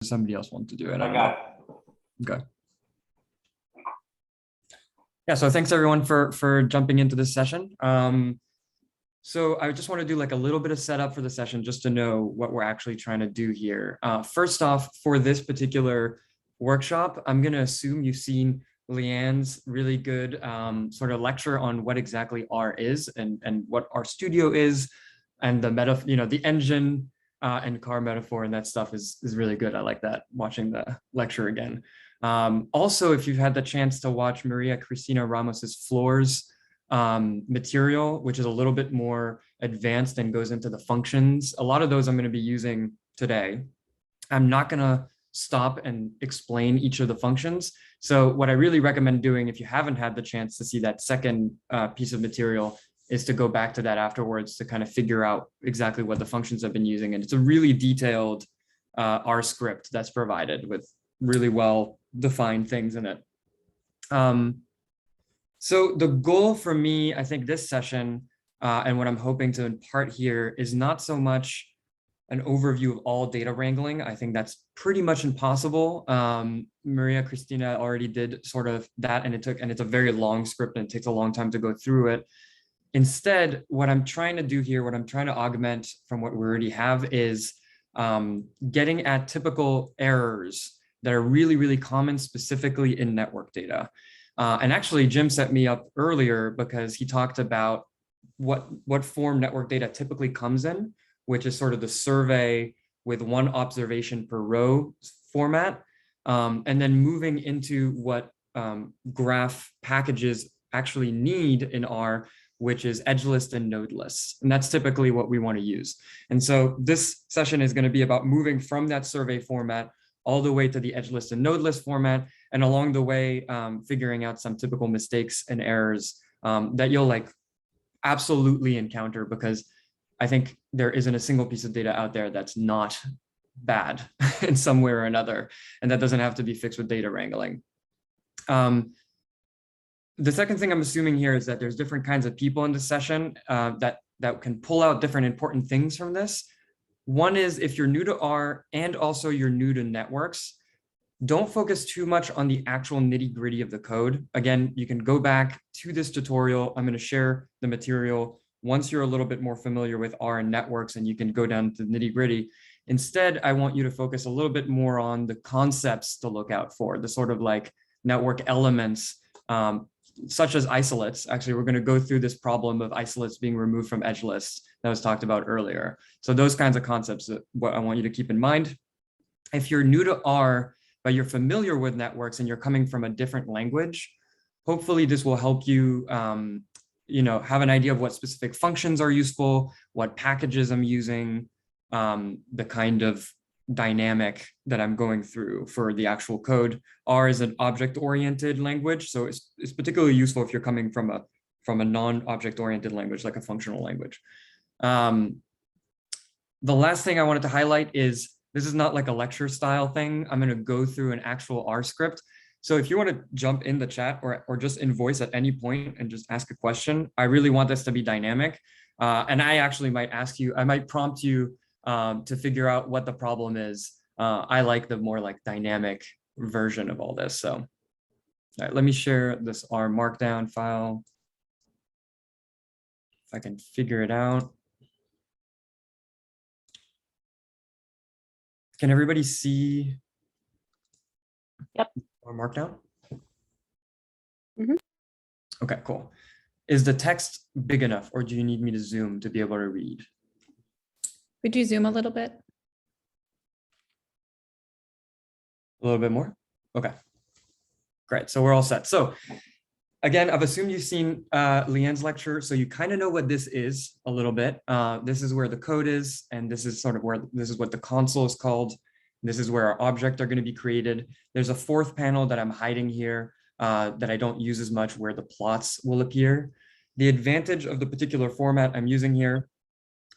somebody else want to do it? I got it. Okay. Yeah, so thanks everyone for jumping into this session. So I just want to do like a little bit of setup for the session just to know what we're actually trying to do here. First off, for this particular workshop, I'm going to assume you've seen Leanne's really good sort of lecture on what exactly R is and what R Studio is, and the the engine and car metaphor and that stuff is really good. I like that, watching the lecture again. Also, if you've had the chance to watch Maria Cristina Ramos's Floors material, which is a little bit more advanced and goes into the functions, a lot of those I'm going to be using today. I'm not going to stop and explain each of the functions. So what I really recommend doing, if you haven't had the chance to see that second piece of material, is to go back to that afterwards to kind of figure out exactly what the functions I've been using. And it's a really detailed R script that's provided with really well defined things in it. So the goal for me, I think this session and what I'm hoping to impart here is not so much an overview of all data wrangling. I think that's pretty much impossible. Maria Cristina already did sort of that, and it's a very long script and it takes a long time to go through it. Instead, what I'm trying to do here, what I'm trying to augment from what we already have is getting at typical errors that are really, really common, specifically in network data. And actually, Jim set me up earlier because he talked about what form network data typically comes in, which is sort of the survey with one observation per row format, and then moving into what graph packages actually need in R, which is edge list and node lists. And that's typically what we want to use. And so this session is going to be about moving from that survey format all the way to the edge list and node list format, and along the way, figuring out some typical mistakes and errors that you'll like absolutely encounter, because I think there isn't a single piece of data out there that's not bad in some way or another, and that doesn't have to be fixed with data wrangling. The second thing I'm assuming here is that there's different kinds of people in this session that can pull out different important things from this. One is, if you're new to R and also you're new to networks, don't focus too much on the actual nitty-gritty of the code. Again, you can go back to this tutorial. I'm going to share the material once you're a little bit more familiar with R and networks, and you can go down to the nitty-gritty. Instead, I want you to focus a little bit more on the concepts to look out for, the sort of like network elements, such as isolates. Actually, we're going to go through this problem of isolates being removed from edge lists that was talked about earlier. So those kinds of concepts are what I want you to keep in mind. If you're new to R, but you're familiar with networks and you're coming from a different language, hopefully this will help you have an idea of what specific functions are useful, what packages I'm using, the kind of dynamic that I'm going through for the actual code. R is an object-oriented language, so it's particularly useful if you're coming from a non-object-oriented language, like a functional language. The last thing I wanted to highlight is, this is not like a lecture style thing. I'm going to go through an actual R script. So if you want to jump in the chat or just in voice at any point and just ask a question, I really want this to be dynamic. And I actually might ask you, I might prompt you to figure out what the problem is. I like the more like dynamic version of all this. So all right, let me share this R markdown file. If I can figure it out. Can everybody see? Yep. R markdown? Mm-hmm. Okay, cool. Is the text big enough, or do you need me to zoom to be able to read? Would you zoom a little bit? A little bit more? Okay, great. So we're all set. So again, I've assumed you've seen Leanne's lecture, so you kind of know what this is a little bit. This is where the code is, and this is sort of where, this is what the console is called. This is where our objects are going to be created. There's a fourth panel that I'm hiding here that I don't use as much, where the plots will appear. The advantage of the particular format I'm using here,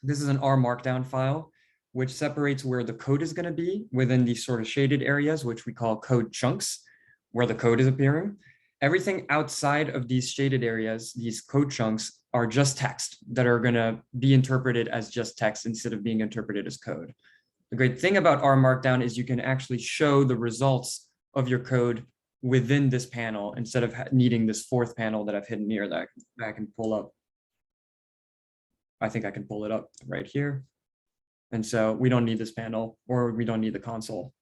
this is an R markdown file, which separates where the code is going to be within these sort of shaded areas, which we call code chunks, where the code is appearing. Everything outside of these shaded areas, these code chunks, are just text that are going to be interpreted as just text instead of being interpreted as code. The great thing about R Markdown is you can actually show the results of your code within this panel instead of needing this fourth panel that I've hidden here that I can pull up. I think I can pull it up right here. And so we don't need this panel, or we don't need the console.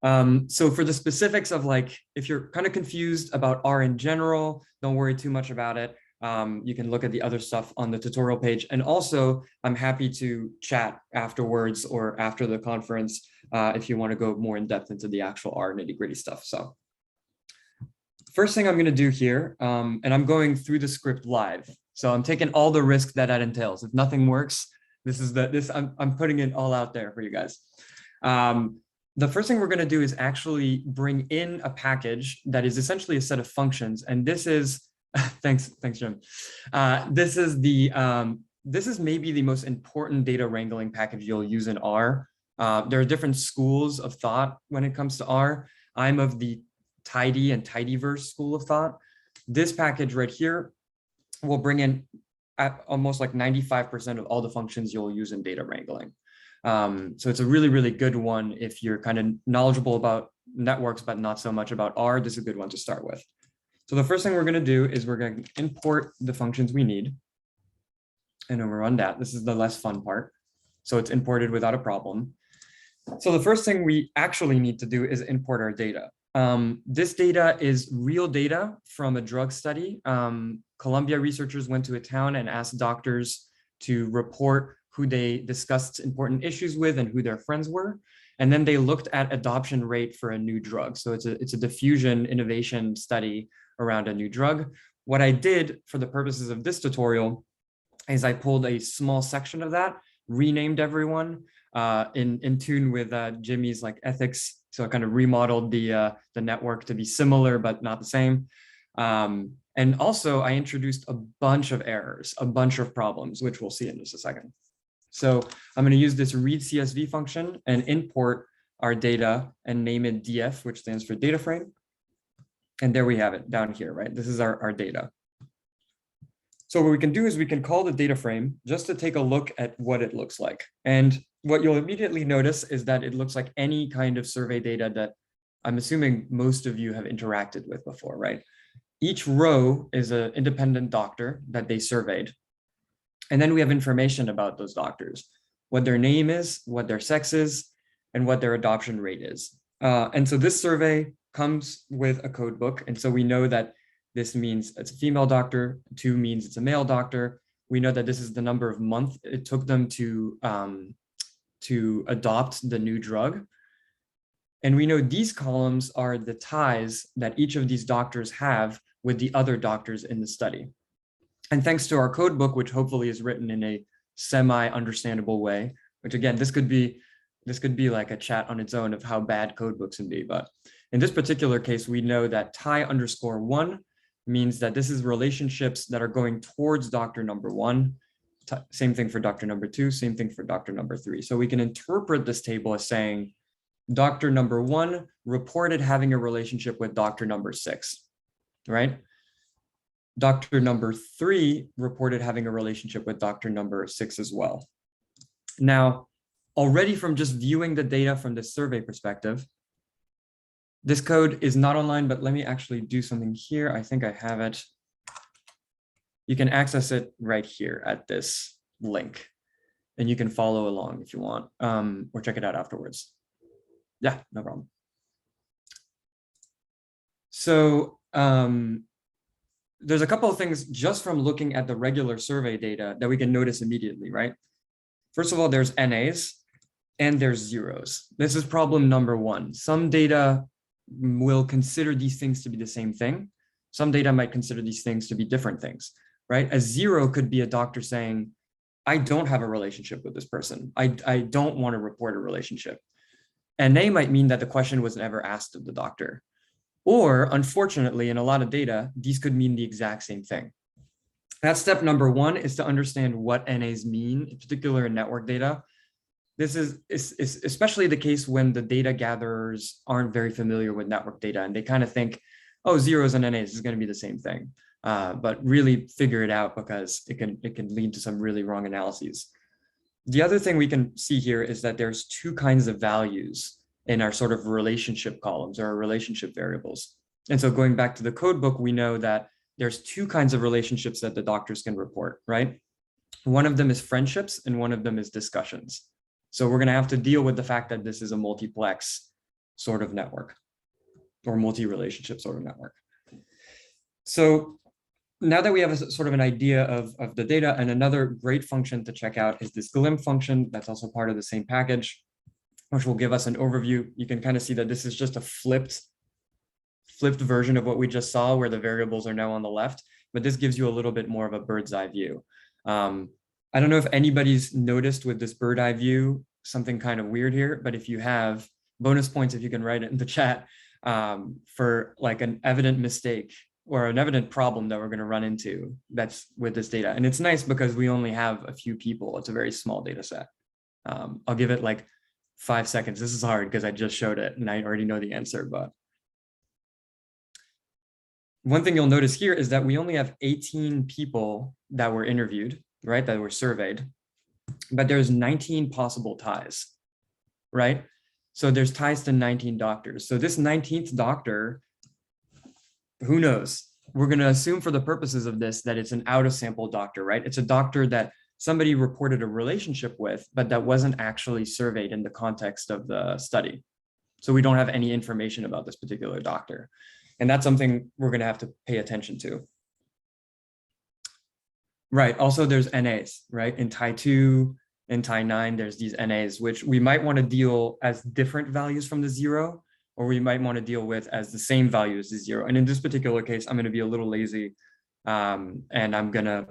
So for the specifics of, like, if you're kind of confused about R in general, don't worry too much about it. You can look at the other stuff on the tutorial page. And also, I'm happy to chat afterwards or after the conference if you want to go more in depth into the actual R nitty-gritty stuff. So first thing I'm going to do here, and I'm going through the script live. So I'm taking all the risk that entails. If nothing works, I'm putting it all out there for you guys. The first thing we're going to do is actually bring in a package that is essentially a set of functions. And this is, thanks, Jim. This is maybe the most important data wrangling package you'll use in R. There are different schools of thought when it comes to R. I'm of the tidy and tidyverse school of thought. This package right here will bring in almost like 95% of all the functions you'll use in data wrangling. So it's a really, really good one if you're kind of knowledgeable about networks, but not so much about R. This is a good one to start with. So the first thing we're going to do is we're going to import the functions we need. And then we'll run that. This is the less fun part. So it's imported without a problem. So the first thing we actually need to do is import our data. This data is real data from a drug study. Columbia researchers went to a town and asked doctors to report who they discussed important issues with and who their friends were. And then they looked at adoption rate for a new drug. So it's a diffusion innovation study around a new drug. What I did for the purposes of this tutorial is I pulled a small section of that, renamed everyone in tune with Jimmy's like ethics. So I kind of remodeled the network to be similar, but not the same. And also I introduced a bunch of errors, a bunch of problems, which we'll see in just a second. So I'm going to use this read CSV function and import our data and name it DF, which stands for data frame. And there we have it down here, right? This is our data. So what we can do is we can call the data frame just to take a look at what it looks like. And what you'll immediately notice is that it looks like any kind of survey data that I'm assuming most of you have interacted with before, right? Each row is an independent doctor that they surveyed. And then we have information about those doctors, what their name is, what their sex is, and what their adoption rate is. And so this survey comes with a code book. And so we know that this means it's a female doctor, 2 means it's a male doctor. We know that this is the number of months it took them to adopt the new drug. And we know these columns are the ties that each of these doctors have with the other doctors in the study. And thanks to our code book, which hopefully is written in a semi-understandable way, which again, this could be like a chat on its own of how bad code books can be. But in this particular case, we know that tie_1 means that this is relationships that are going towards doctor number 1. Same thing for doctor number 2, same thing for doctor number 3. So we can interpret this table as saying doctor number 1 reported having a relationship with doctor number 6, right? Doctor number 3 reported having a relationship with doctor number 6 as well. Now, already from just viewing the data from the survey perspective, this code is not online, but let me actually do something here. I think I have it. You can access it right here at this link, and you can follow along if you want, or check it out afterwards. Yeah, no problem. So there's a couple of things just from looking at the regular survey data that we can notice immediately, right? First of all, there's NAs and there's zeros. This is problem number 1. Some data will consider these things to be the same thing. Some data might consider these things to be different things, right? A 0 could be a doctor saying, I don't have a relationship with this person. I don't want to report a relationship. NA might mean that the question was never asked of the doctor. Or unfortunately, in a lot of data, these could mean the exact same thing. That's step number 1, is to understand what NAs mean, in particular in network data. This is especially the case when the data gatherers aren't very familiar with network data and they kind of think, oh, zeros and NAs is going to be the same thing. But really figure it out because it can lead to some really wrong analyses. The other thing we can see here is that there's two kinds of values in our sort of relationship columns or our relationship variables. And so going back to the code book, we know that there's two kinds of relationships that the doctors can report, right? One of them is friendships and one of them is discussions. So we're going to have to deal with the fact that this is a multiplex sort of network or multi-relationship sort of network. So now that we have a sort of an idea of the data, and another great function to check out is this Glim function that's also part of the same package, which will give us an overview. You can kind of see that this is just a flipped version of what we just saw, where the variables are now on the left, but this gives you a little bit more of a bird's eye view. I don't know if anybody's noticed with this bird eye view something kind of weird here, but if you have, bonus points if you can write it in the chat, for like an evident mistake or an evident problem that we're going to run into that's with this data. And it's nice because we only have a few people. It's a very small data set. I'll give it like 5 seconds. This is hard because I just showed it and I already know the answer, but one thing you'll notice here is that we only have 18 people that were interviewed, right? That were surveyed, but there's 19 possible ties, right? So there's ties to 19 doctors. So this 19th doctor, who knows? We're going to assume for the purposes of this that it's an out of sample doctor, right? It's a doctor that somebody reported a relationship with, but that wasn't actually surveyed in the context of the study. So we don't have any information about this particular doctor. And that's something we're going to have to pay attention to. Right. Also, there's NAs, right? In tie 2, in tie 9, there's these NAs, which we might want to deal as different values from the 0, or we might want to deal with as the same value as the 0. And in this particular case, I'm going to be a little lazy, and I'm going to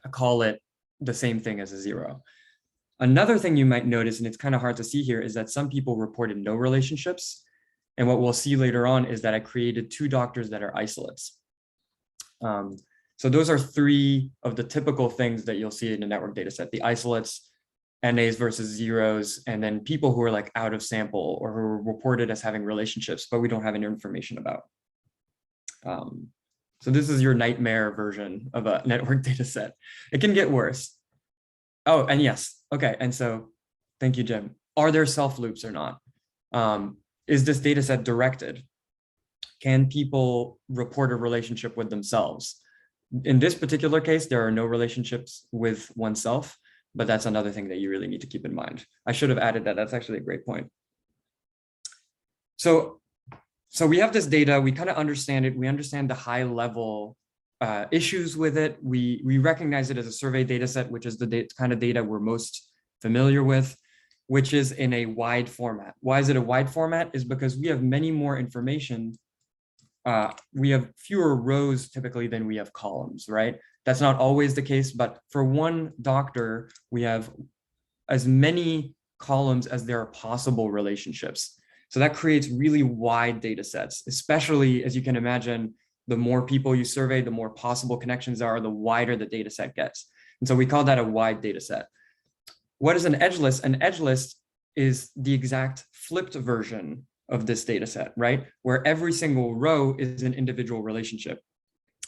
call it the same thing as a 0. Another thing you might notice, and it's kind of hard to see here, is that some people reported no relationships. And what we'll see later on is that I created 2 doctors that are isolates. So those are 3 of the typical things that you'll see in a network data set: the isolates, NAs versus 0s, and then people who are like out of sample or who are reported as having relationships, but we don't have any information about. So this is your nightmare version of a network data set. It can get worse. Oh, and yes. Okay. And so thank you, Jim. Are there self loops or not? Is this data set directed? Can people report a relationship with themselves? In this particular case, there are no relationships with oneself, but that's another thing that you really need to keep in mind. I should have added that. That's actually a great point. So we have this data, we kind of understand it. We understand the high level issues with it. We recognize it as a survey data set, which is the kind of data we're most familiar with, which is in a wide format. Why is it a wide format? Is because we have many more information. We have fewer rows typically than we have columns, right? That's not always the case, but for one doctor, we have as many columns as there are possible relationships. So that creates really wide data sets, especially as you can imagine, the more people you survey, the more possible connections are, the wider the data set gets. And so we call that a wide data set. What is an edge list? An edge list is the exact flipped version of this data set, right? Where every single row is an individual relationship.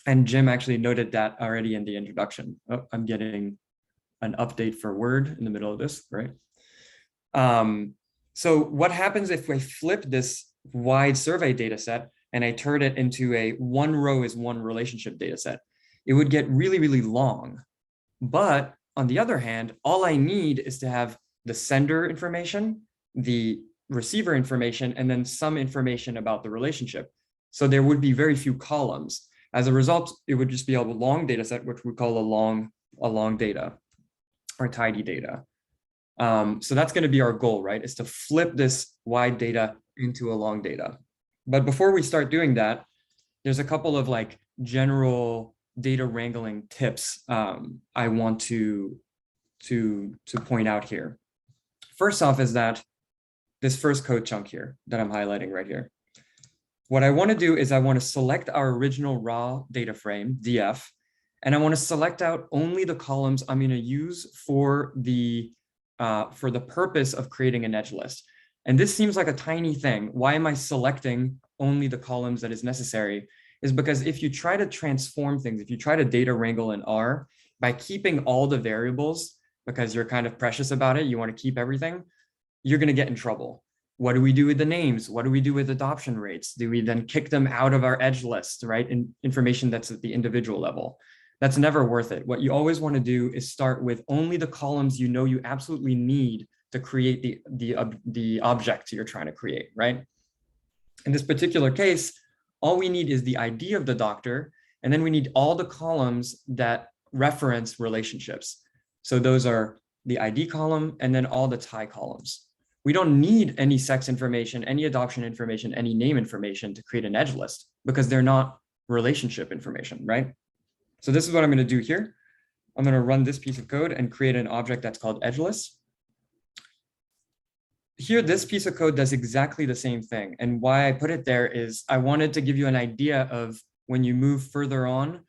And Jim actually noted that already in the introduction. Oh, I'm getting an update for Word in the middle of this, right? So what happens if we flip this wide survey data set and I turn it into a one row is one relationship data set? It would get really, really long. But on the other hand, all I need is to have the sender information, the receiver information, and then some information about the relationship. So there would be very few columns. As a result, it would just be a long data set, which we call a long data or tidy data. So that's going to be our goal, right? Is to flip this wide data into a long data. But before we start doing that, there's a couple of like general data wrangling tips I want to point out here. First off is that this first code chunk here that I'm highlighting right here. What I want to do is I want to select our original raw data frame, DF, and I want to select out only the columns I'm going to use for the purpose of creating an edge list. And this seems like a tiny thing. Why am I selecting only the columns that is necessary? Is because if you try to transform things, if you try to data wrangle in R, by keeping all the variables, because you're kind of precious about it, you want to keep everything, you're going to get in trouble. What do we do with the names? What do we do with adoption rates? Do we then kick them out of our edge list, right? In information that's at the individual level. That's never worth it. What you always want to do is start with only the columns you know you absolutely need to create the object you're trying to create, right? In this particular case, all we need is the ID of the doctor, and then we need all the columns that reference relationships. So those are the ID column and then all the tie columns. We don't need any sex information, any adoption information, any name information to create an edge list because they're not relationship information, right? So this is what I'm going to do here. I'm going to run this piece of code and create an object that's called edge list. Here, this piece of code does exactly the same thing. And why I put it there is I wanted to give you an idea of when you move further on,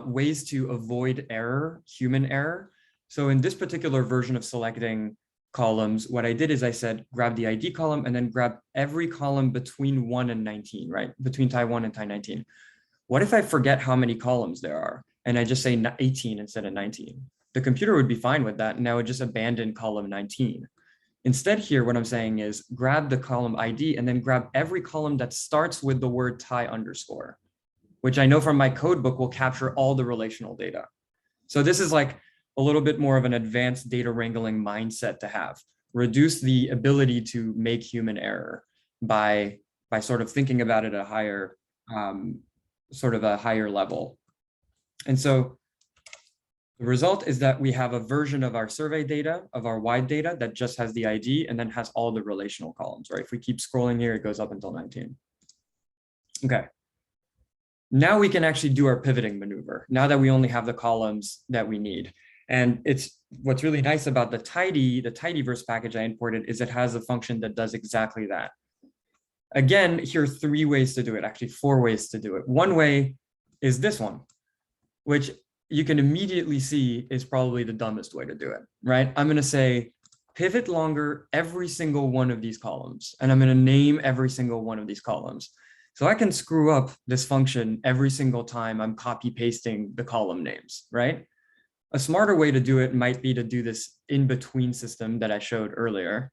ways to avoid error, human error. So in this particular version of selecting columns, what I did is I said, grab the ID column and then grab every column between 1 and 19, right? Between tie 1 and tie 19. What if I forget how many columns there are and I just say 18 instead of 19? The computer would be fine with that, and I would just abandon column 19. Instead here, what I'm saying is grab the column ID and then grab every column that starts with the word tie underscore, which I know from my code book will capture all the relational data. So this is like a little bit more of an advanced data wrangling mindset to have. Reduce the ability to make human error by sort of thinking about it at a higher, sort of a higher level. And so the result is that we have a version of our survey data, of our wide data, that just has the ID and then has all the relational columns, right? If we keep scrolling here, it goes up until 19. Okay. Now we can actually do our pivoting maneuver, now that we only have the columns that we need. And it's what's really nice about the tidyverse package I imported is it has a function that does exactly that. Again, here are 3 ways to do it, actually 4 ways to do it. One way is this one, which you can immediately see is probably the dumbest way to do it, right? I'm going to say pivot longer every single one of these columns, and I'm going to name every single one of these columns. So I can screw up this function every single time I'm copy pasting the column names, right? A smarter way to do it might be to do this in between system that I showed earlier,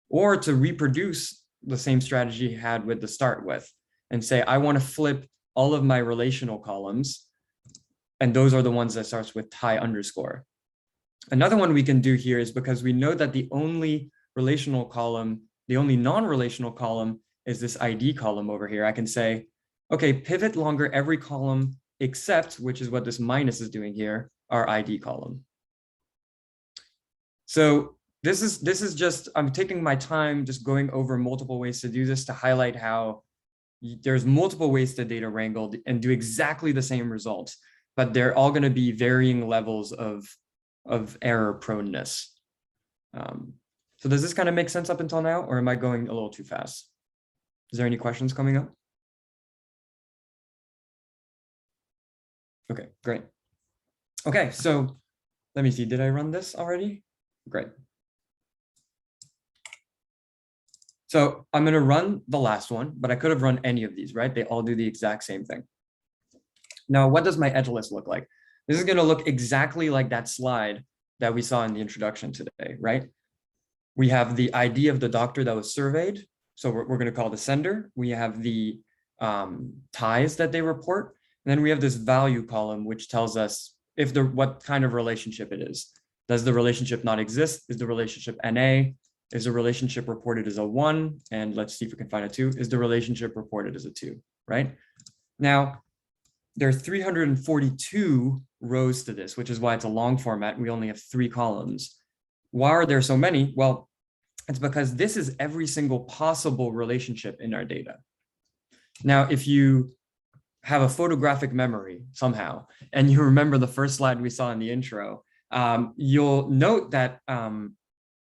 or to reproduce the same strategy you had with the start with and say, I want to flip all of my relational columns. And those are the ones that starts with tie underscore. Another one we can do here is because we know that the only relational column, the only non-relational column is this ID column over here. I can say, okay, pivot longer every column except, which is what this minus is doing here, our ID column. So this is just, I'm taking my time just going over multiple ways to do this to highlight how there's multiple ways to data wrangle and do exactly the same results, but they're all going to be varying levels of error proneness. So does this kind of make sense up until now, or am I going a little too fast? Is there any questions coming up? Okay, great. Okay, so let me see, did I run this already? Great. So I'm going to run the last one, but I could have run any of these, right? They all do the exact same thing. Now, what does my edge list look like? This is going to look exactly like that slide that we saw in the introduction today, right? We have the ID of the doctor that was surveyed. So we're going to call the sender. We have the ties that they report. And then we have this value column, which tells us if what kind of relationship it is. Does the relationship not exist? Is the relationship NA? Is the relationship reported as a 1? And let's see if we can find a 2. Is the relationship reported as a 2, right? Now, there are 342 rows to this, which is why it's a long format. We only have 3 columns. Why are there so many? Well, it's because this is every single possible relationship in our data. Now, if you have a photographic memory somehow, and you remember the first slide we saw in the intro, you'll note that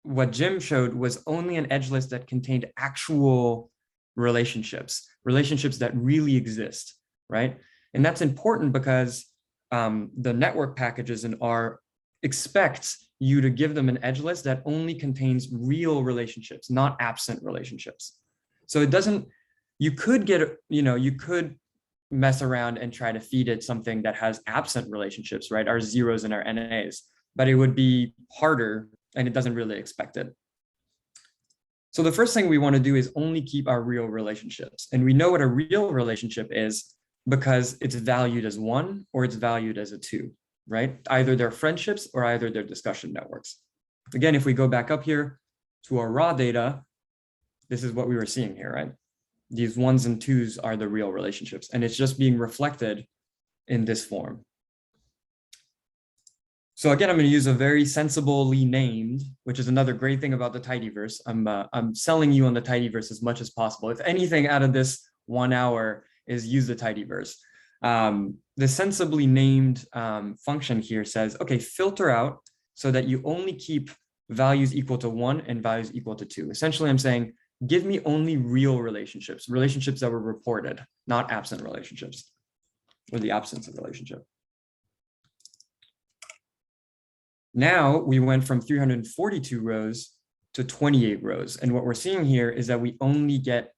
what Jim showed was only an edge list that contained actual relationships that really exist, right? And that's important because the network packages in R expect you to give them an edge list that only contains real relationships, not absent relationships. So it doesn't, you could get, you could mess around and try to feed it something that has absent relationships, right? Our zeros and our NAs. but it would be harder and it doesn't really expect it. So the first thing we want to do is only keep our real relationships. And we know what a real relationship is because it's valued as 1 or it's valued as a 2, right? Either they're friendships or either they're discussion networks. Again, if we go back up here to our raw data, this is what we were seeing here, right? These 1s and 2s are the real relationships, and it's just being reflected in this form. So again, I'm going to use a very sensibly named, which is another great thing about the tidyverse. I'm selling you on the tidyverse as much as possible. If anything out of this 1 hour is use the tidyverse. The sensibly named function here says, okay, filter out so that you only keep values equal to 1 and values equal to 2. Essentially, I'm saying, give me only real relationships, relationships that were reported, not absent relationships, or the absence of relationship. Now we went from 342 rows to 28 rows. And what we're seeing here is that we only get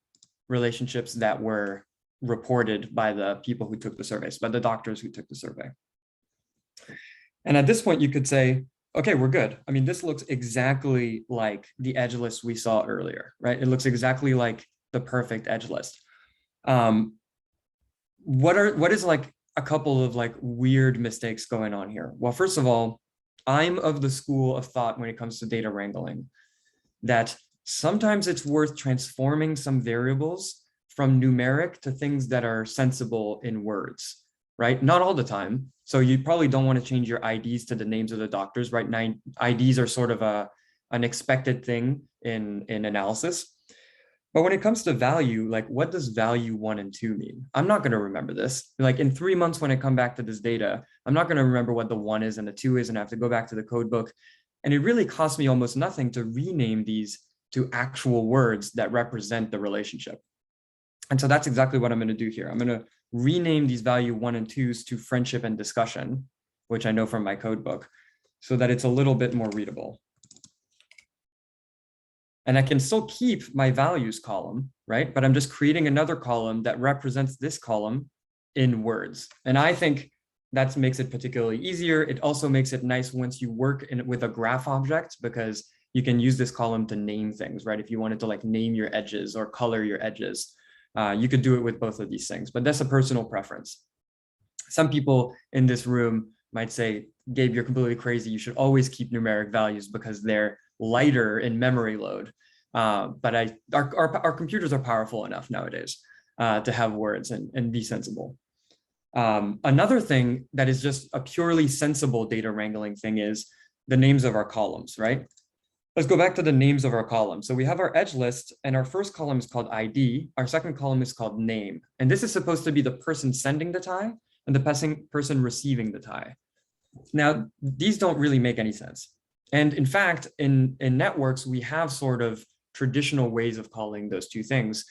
relationships that were reported by the people who took the surveys, by the doctors who took the survey. And at this point, you could say, okay, we're good. I mean, this looks exactly like the edge list we saw earlier, right? It looks exactly like the perfect edge list. What is like a couple of like weird mistakes going on here? Well, first of all, I'm of the school of thought when it comes to data wrangling that sometimes it's worth transforming some variables from numeric to things that are sensible in words, right? Not all the time. So you probably don't want to change your IDs to the names of the doctors, right? IDs are sort of an expected thing in analysis. But when it comes to value, like what does value 1 and 2 mean? I'm not going to remember this. Like in 3 months when I come back to this data, I'm not going to remember what the 1 is and the 2 is, and I have to go back to the code book. And it really costs me almost nothing to rename these to actual words that represent the relationship. And so that's exactly what I'm going to do here. I'm going to rename these value 1 and 2s to friendship and discussion, which I know from my code book, so that it's a little bit more readable. And I can still keep my values column, right? But I'm just creating another column that represents this column in words. And I think that makes it particularly easier. It also makes it nice once you work with a graph object, because you can use this column to name things, right? If you wanted to like name your edges or color your edges, you could do it with both of these things, but that's a personal preference. Some people in this room might say, Gabe, you're completely crazy. You should always keep numeric values because they're lighter in memory load. But our computers are powerful enough nowadays to have words and be sensible. Another thing that is just a purely sensible data wrangling thing is the names of our columns, right? Let's go back to the names of our columns. So we have our edge list, and our first column is called ID. Our second column is called name. And this is supposed to be the person sending the tie and the person receiving the tie. Now, these don't really make any sense. And in fact, in networks, we have sort of traditional ways of calling those two things.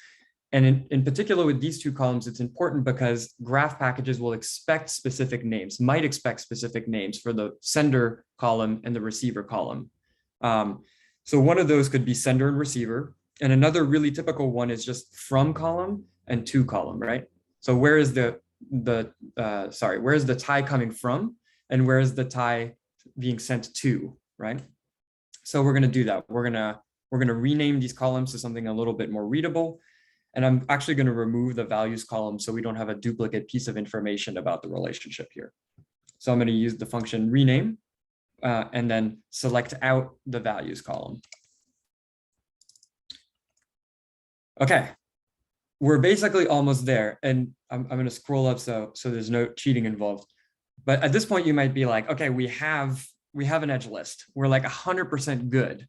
And in particular with these two columns, it's important because graph packages will expect specific names, might expect specific names for the sender column and the receiver column. So one of those could be sender and receiver. And another really typical one is just from column and to column, right? So where is the tie coming from? And where is the tie being sent to, right? So we're going to do that. We're going to rename these columns to something a little bit more readable. And I'm actually going to remove the values column so we don't have a duplicate piece of information about the relationship here. So I'm going to use the function rename and then select out the values column. Okay, we're basically almost there. And I'm going to scroll up so there's no cheating involved. But at this point, you might be like, okay, we have an edge list. We're like 100% good.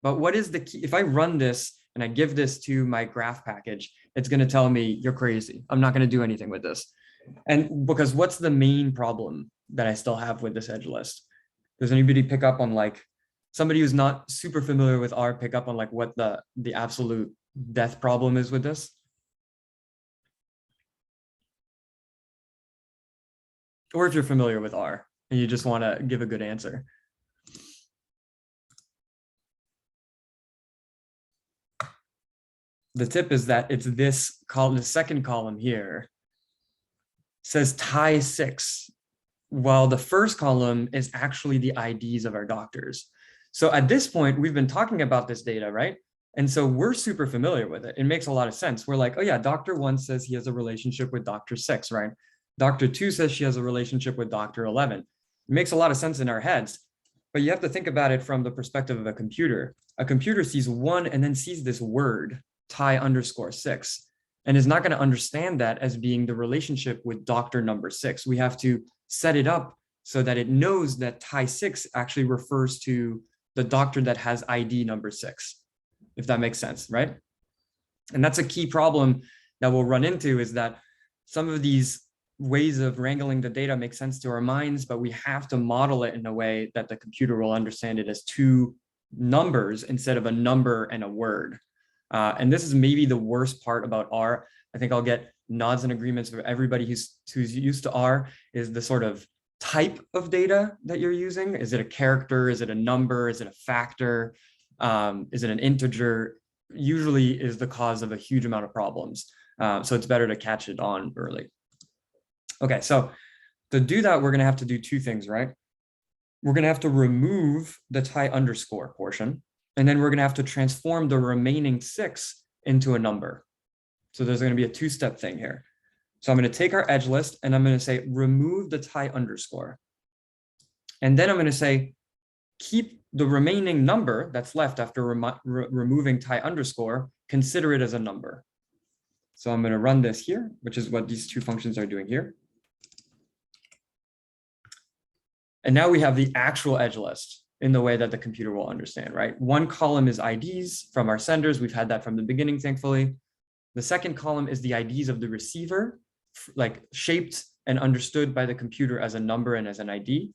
But what is the key? If I run this and I give this to my graph package, it's going to tell me you're crazy. I'm not going to do anything with this. And because what's the main problem that I still have with this edge list? Does anybody pick up on, like, somebody who's not super familiar with R, pick up on like what the absolute death problem is with this? Or if you're familiar with R and you just want to give a good answer. The tip is that it's this column, the second column here says tie 6, while the first column is actually the IDs of our doctors. So at this point, we've been talking about this data, right? And so we're super familiar with it. It makes a lot of sense. We're like, oh yeah, Dr. 1 says he has a relationship with Dr. 6, right? Dr. 2 says she has a relationship with Dr. 11. It makes a lot of sense in our heads, but you have to think about it from the perspective of a computer. A computer sees 1 and then sees this word, Ty_6, and is not going to understand that as being the relationship with Dr. number 6. We have to set it up so that it knows that Ty6 actually refers to the doctor that has ID number 6, if that makes sense, right? And that's a key problem that we'll run into, is that some of these ways of wrangling the data make sense to our minds, but we have to model it in a way that the computer will understand it as 2 numbers instead of a number and a word. And this is maybe the worst part about R. I think I'll get nods and agreements from everybody who's used to R, is the sort of type of data that you're using. Is it a character? Is it a number? Is it a factor? Is it an integer? Usually is the cause of a huge amount of problems. So it's better to catch it on early. Okay, so to do that, we're going to have to do 2 things, right? We're going to have to remove the Ty_ portion, and then we're going to have to transform the remaining 6 into a number. So there's going to be a 2-step thing here. So I'm going to take our edge list and I'm going to say remove the Ty_. And then I'm going to say keep the remaining number that's left after removing Ty_, consider it as a number. So I'm going to run this here, which is what these 2 functions are doing here. And now we have the actual edge list in the way that the computer will understand, right? 1 column is IDs from our senders. We've had that from the beginning, thankfully. The second column is the IDs of the receiver, like shaped and understood by the computer as a number and as an ID.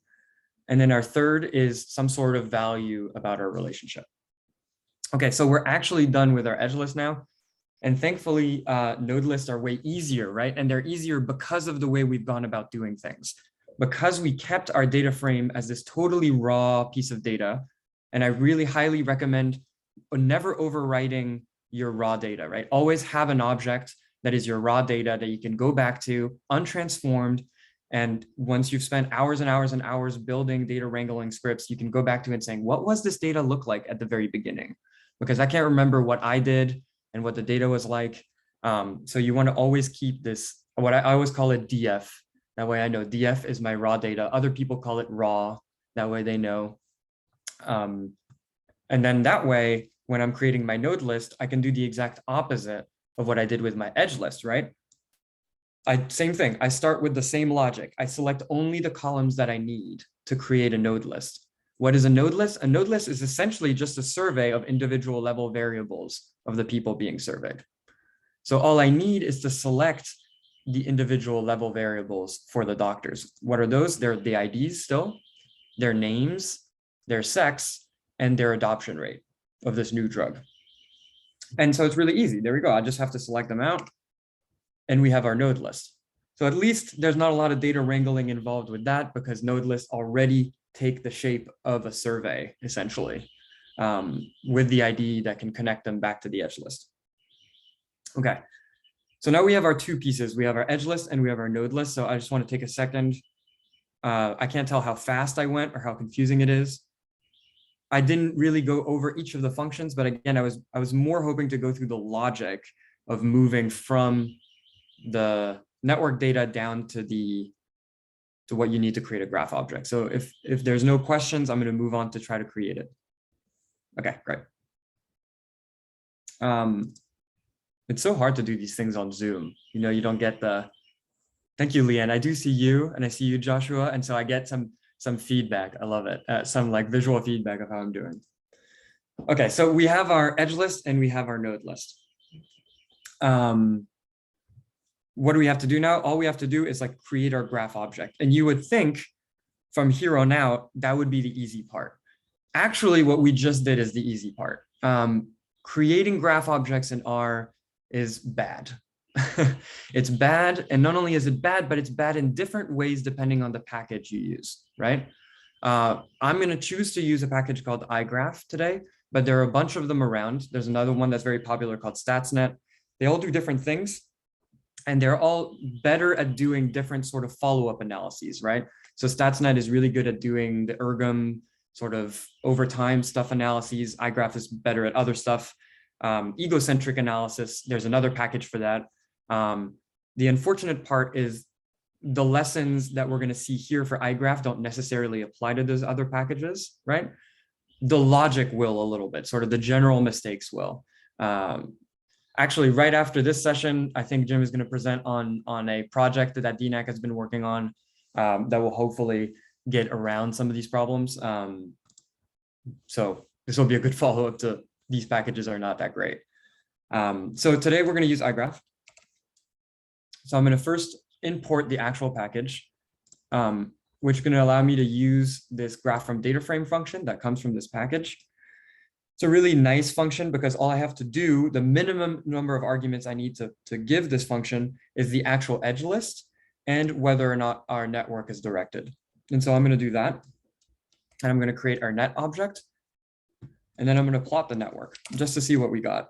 And then our third is some sort of value about our relationship. Okay, so we're actually done with our edge list now. And thankfully, node lists are way easier, right? And they're easier because of the way we've gone about doing things. Because we kept our data frame as this totally raw piece of data. And I really highly recommend never overwriting your raw data, right? Always have an object that is your raw data that you can go back to untransformed. And once you've spent hours and hours and hours building data wrangling scripts, you can go back to it and saying, what was this data look like at the very beginning? Because I can't remember what I did and what the data was like. So you want to always keep this, what I always call it DF. That way I know DF is my raw data. Other people call it raw. That way they know. And then that way, when I'm creating my node list, I can do the exact opposite of what I did with my edge list, right? Same thing. I start with the same logic. I select only the columns that I need to create a node list. What is a node list? A node list is essentially just a survey of individual level variables of the people being surveyed. So all I need is to select the individual level variables for the doctors. What are those? They're the IDs still, their names, their sex, and their adoption rate of this new drug. And so it's really easy. There we go. I just have to select them out and we have our node list. So at least there's not a lot of data wrangling involved with that, because node lists already take the shape of a survey, essentially, with the ID that can connect them back to the edge list. Okay. So now we have our 2 pieces. We have our edge list and we have our node list. So I just want to take a second. I can't tell how fast I went or how confusing it is. I didn't really go over each of the functions, but again, I was more hoping to go through the logic of moving from the network data down to what you need to create a graph object. So if there's no questions, I'm going to move on to try to create it. Okay, great. It's so hard to do these things on Zoom. You know, you don't get the, thank you, Leanne. I do see you and I see you, Joshua. And so I get some feedback. I love it. Some like visual feedback of how I'm doing. Okay, so we have our edge list and we have our node list. What do we have to do now? All we have to do is like create our graph object. And you would think from here on out, that would be the easy part. Actually, what we just did is the easy part. Creating graph objects in R is bad. It's bad. And not only is it bad, but it's bad in different ways depending on the package you use, right? I'm going to choose to use a package called iGraph today, but there are a bunch of them around. There's another one that's very popular called StatsNet. They all do different things. And they're all better at doing different sort of follow-up analyses, right? So StatsNet is really good at doing the ergom sort of over time stuff analyses. iGraph is better at other stuff. Egocentric analysis, there's another package for that. The unfortunate part is the lessons that we're going to see here for iGraph don't necessarily apply to those other packages, right? The logic will a little bit, sort of the general mistakes will. Actually, right after this session, I think Jim is going to present on a project that DNAC has been working on that will hopefully get around some of these problems. So this will be a good follow-up to these packages are not that great. So today we're going to use iGraph. So I'm going to first import the actual package, which is going to allow me to use this graph from data frame function that comes from this package. It's a really nice function because all I have to do, the minimum number of arguments I need to give this function is the actual edge list and whether or not our network is directed. And so I'm going to do that. And I'm going to create our net object. And then I'm going to plot the network just to see what we got.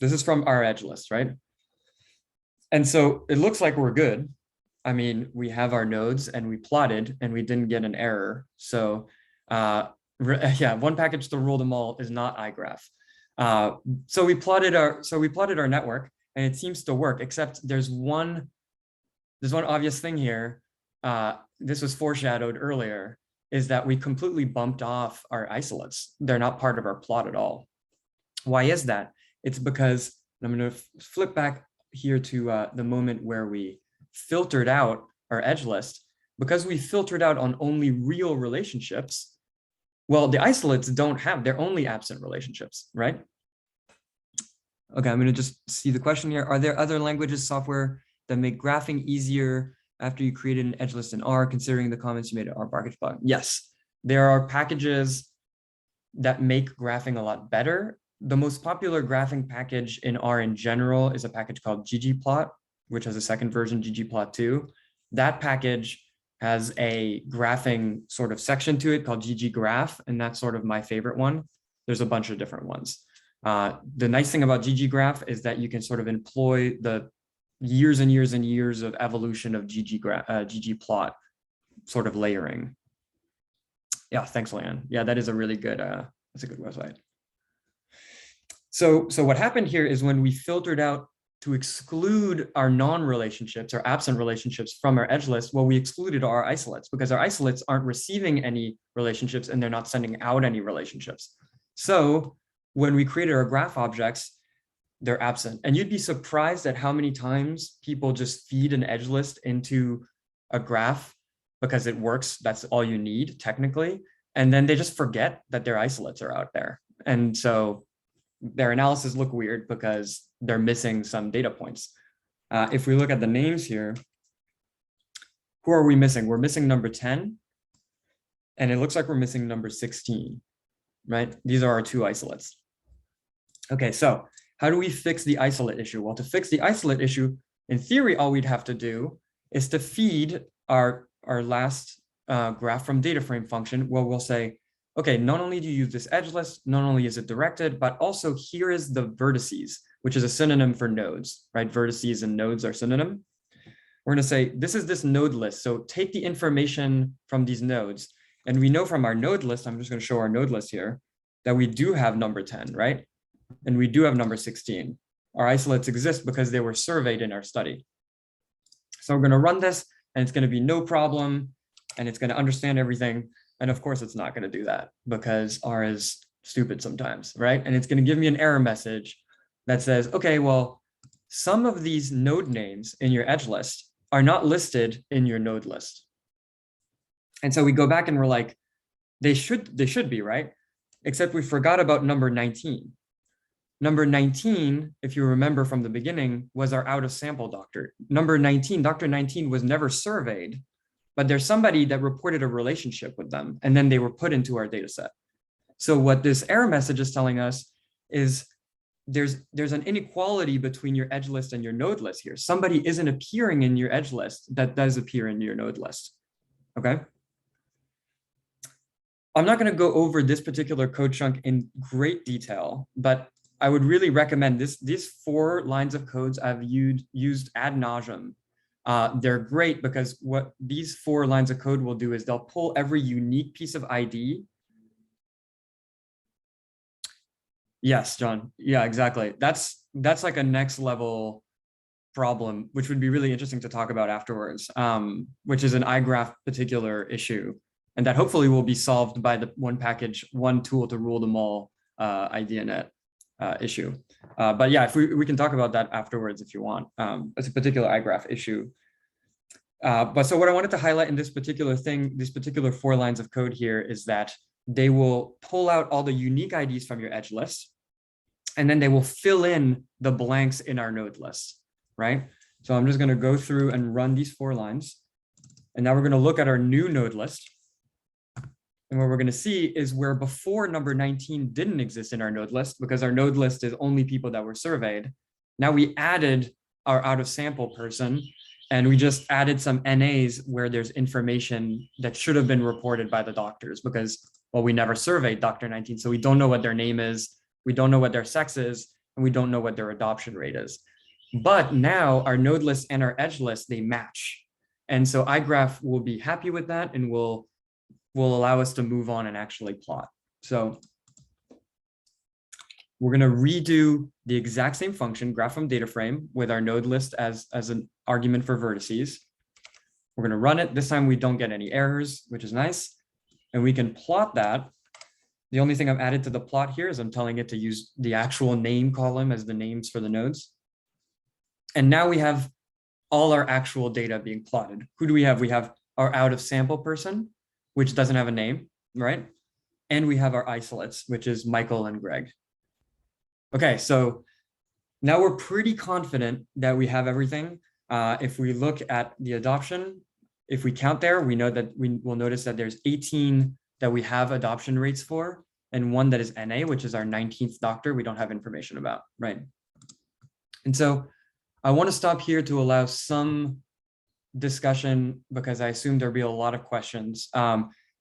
This is from our edge list, right? And so it looks like we're good. I mean, we have our nodes and we plotted and we didn't get an error. So yeah, one package to rule them all is not iGraph. So we plotted our network and it seems to work, except there's one obvious thing here. This was foreshadowed earlier, is that we completely bumped off our isolates. They're not part of our plot at all. Why is that? It's because, I'm going to flip back here to the moment where we filtered out our edge list. Because we filtered out on only real relationships, well, the isolates don't have, they're only absent relationships, right? Okay, I'm going to just see the question here. Are there other languages, software that make graphing easier after you created an edge list in R, considering the comments you made at R package blog? Yes, there are packages that make graphing a lot better. The most popular graphing package in R in general is a package called ggplot, which has a second version, ggplot2. That package has a graphing sort of section to it called gggraph, and that's sort of my favorite one. There's a bunch of different ones. The nice thing about gggraph is that you can sort of employ the years and years and years of evolution of ggplot sort of layering. Yeah, thanks, Leanne. Yeah, that is a really good, that's a good website. So what happened here is when we filtered out to exclude our non-relationships or absent relationships from our edge list, well, we excluded our isolates because our isolates aren't receiving any relationships and they're not sending out any relationships. So when we created our graph objects, they're absent. And you'd be surprised at how many times people just feed an edge list into a graph because it works. That's all you need technically. And then they just forget that their isolates are out there. And so their analysis look weird because they're missing some data points. If we look at the names here, who are we missing? We're missing number 10, and it looks like we're missing number 16, right? These are our two isolates. Okay, so how do we fix the isolate issue? Well, to fix the isolate issue, in theory, all we'd have to do is to feed our last graph from data frame function, where we'll say, okay, not only do you use this edge list, not only is it directed, but also here is the vertices, which is a synonym for nodes, right? Vertices and nodes are synonym. We're going to say, this is this node list. So take the information from these nodes. And we know from our node list, I'm just going to show our node list here, that we do have number 10, right? And we do have number 16. Our isolates exist because they were surveyed in our study. So we're going to run this, and it's going to be no problem, and it's going to understand everything. And of course, it's not going to do that because R is stupid sometimes, right? And it's going to give me an error message that says, okay, well, some of these node names in your edge list are not listed in your node list. And so we go back and we're like, they should be, right? Except we forgot about number 19. Number 19, if you remember from the beginning, was our out of sample doctor. Number 19, Dr. 19 was never surveyed, but there's somebody that reported a relationship with them, and then they were put into our data set. So what this error message is telling us is there's an inequality between your edge list and your node list here. Somebody isn't appearing in your edge list that does appear in your node list, okay? I'm not gonna go over this particular code chunk in great detail, but I would really recommend these 4 lines of codes I've used ad nauseum. They're great because what these 4 lines of code will do is they'll pull every unique piece of ID. Yes, John. Yeah, exactly. That's like a next level problem, which would be really interesting to talk about afterwards, which is an iGraph particular issue, and that hopefully will be solved by the one package, one tool to rule them all IdeaNet issue. But yeah, if we can talk about that afterwards if you want. It's a particular iGraph issue. But so what I wanted to highlight in this particular thing, these particular 4 lines of code here, is that they will pull out all the unique IDs from your edge list, and then they will fill in the blanks in our node list, right? So I'm just going to go through and run these 4 lines. And now we're going to look at our new node list. And what we're going to see is where before number 19 didn't exist in our node list, because our node list is only people that were surveyed. Now we added our out of sample person, and we just added some NAs where there's information that should have been reported by the doctors because, well, we never surveyed Dr. 19. So we don't know what their name is. We don't know what their sex is, and we don't know what their adoption rate is. But now our node list and our edge list, they match. And so iGraph will be happy with that and will allow us to move on and actually plot. So we're going to redo the exact same function, graph from data frame, with our node list as an argument for vertices. We're going to run it. This time we don't get any errors, which is nice. And we can plot that. The only thing I've added to the plot here is I'm telling it to use the actual name column as the names for the nodes. And now we have all our actual data being plotted. Who do we have? We have our out of sample person, which doesn't have a name, right? And we have our isolates, which is Michael and Greg. Okay, so now we're pretty confident that we have everything. If we look at the adoption, if we count there, we know that we will notice that there's 18 that we have adoption rates for, and 1 that is NA, which is our 19th doctor we don't have information about, right? And so I want to stop here to allow some discussion because I assume there'll be a lot of questions.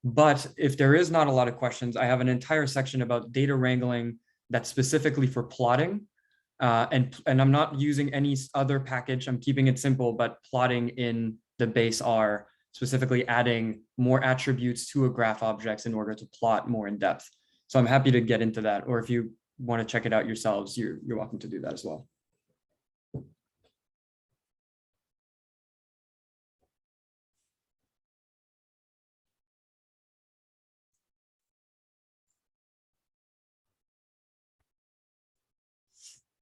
But if there is not a lot of questions, I have an entire section about data wrangling that's specifically for plotting. And I'm not using any other package. I'm keeping it simple, but plotting in the base R, specifically adding more attributes to a graph objects in order to plot more in depth. So I'm happy to get into that. Or if you want to check it out yourselves, you're welcome to do that as well.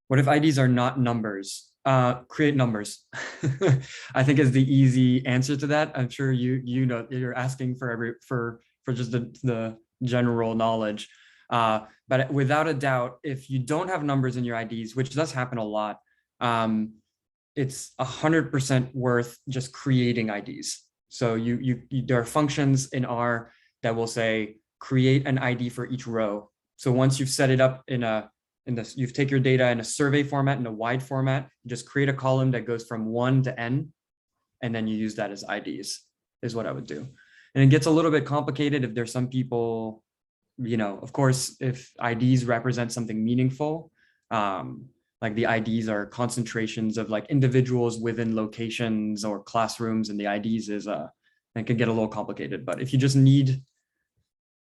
What if IDs are not numbers? Create numbers. I think is the easy answer to that. I'm sure you know you're asking for just the general knowledge. But without a doubt, if you don't have numbers in your IDs, which does happen a lot, it's 100% worth just creating IDs. So there are functions in R that will say create an ID for each row. So once you've set it up you take your data in a survey format, in a wide format, just create a column that goes from 1 to N, and then you use that as IDs, is what I would do. And it gets a little bit complicated if there's some people, of course, if IDs represent something meaningful, like the IDs are concentrations of like individuals within locations or classrooms, and the IDs it can get a little complicated. But if you just need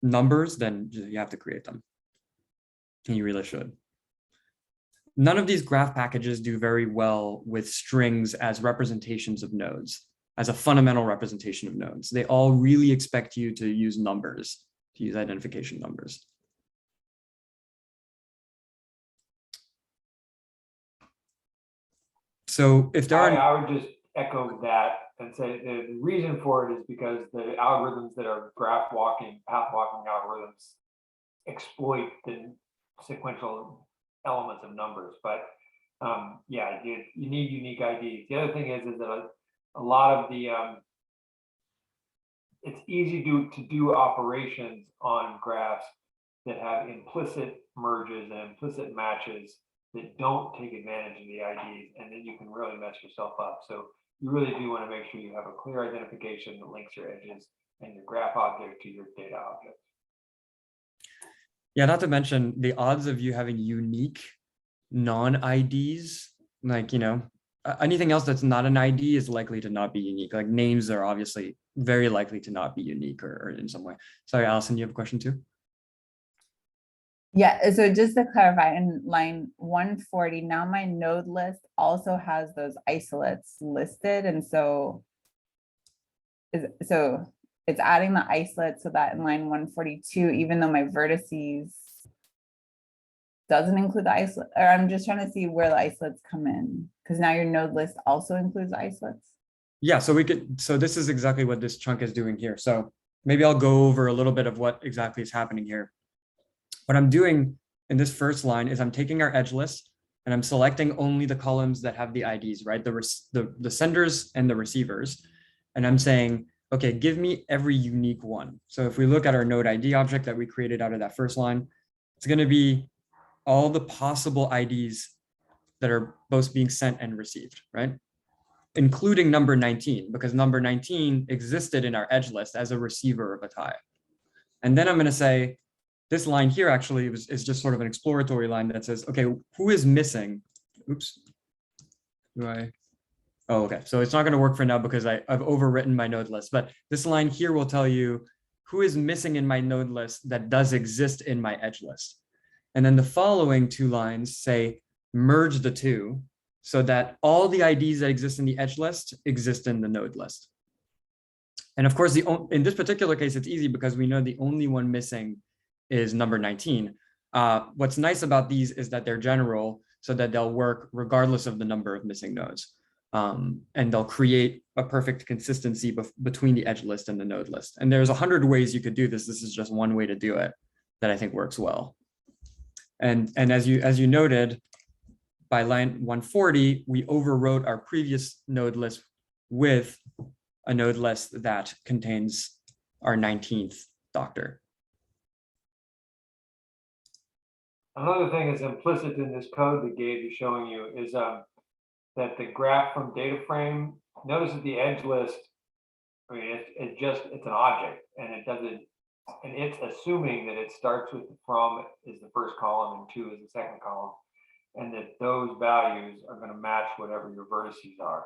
numbers, then you have to create them. And you really should. None of these graph packages do very well with strings as representations of nodes, as a fundamental representation of nodes. They all really expect you to use numbers, to use identification numbers. So if there are... I would just echo that and say the reason for it is because the algorithms that are path walking algorithms exploit the sequential elements of numbers, but yeah, you need unique IDs. The other thing is that a lot of the it's easy to do operations on graphs that have implicit merges and implicit matches that don't take advantage of the IDs, and then you can really mess yourself up. So you really do want to make sure you have a clear identification that links your edges and your graph object to your data object. Yeah, not to mention the odds of you having unique non-IDs, like, anything else that's not an ID is likely to not be unique. Like names are obviously very likely to not be unique or in some way. Sorry, Allison, you have a question too? Yeah, so just to clarify, in line 140, now my node list also has those isolates listed, and so it's adding the isolate so that in line 142, even though my vertices doesn't include the isolate, or I'm just trying to see where the isolates come in, because now your node list also includes the isolates. Yeah, so this is exactly what this chunk is doing here. So maybe I'll go over a little bit of what exactly is happening here. What I'm doing in this first line is I'm taking our edge list and I'm selecting only the columns that have the IDs, right? The senders and the receivers. And I'm saying, okay, give me every unique one. So if we look at our node ID object that we created out of that first line, it's going to be all the possible IDs that are both being sent and received, right? Including number 19, because number 19 existed in our edge list as a receiver of a tie. And then I'm going to say, this line here actually is just sort of an exploratory line that says, okay, who is missing? Oops. Oh, okay. So it's not going to work for now because I've overwritten my node list. But this line here will tell you who is missing in my node list that does exist in my edge list. And then the following two lines say, merge the two so that all the IDs that exist in the edge list exist in the node list. And of course, in this particular case, it's easy because we know the only one missing is number 19. What's nice about these is that they're general so that they'll work regardless of the number of missing nodes. And they'll create a perfect consistency between the edge list and the node list. And there's 100 ways you could do this. This is just one way to do it that I think works well. And as you noted, by line 140, we overwrote our previous node list with a node list that contains our 19th doctor. Another thing that's implicit in this code that Gabe is showing you is that the graph from data frame, notice that the edge list, I mean, it's an object and it doesn't, and it's assuming that it starts with the from is the first column and 2 is the second column, and that those values are going to match whatever your vertices are.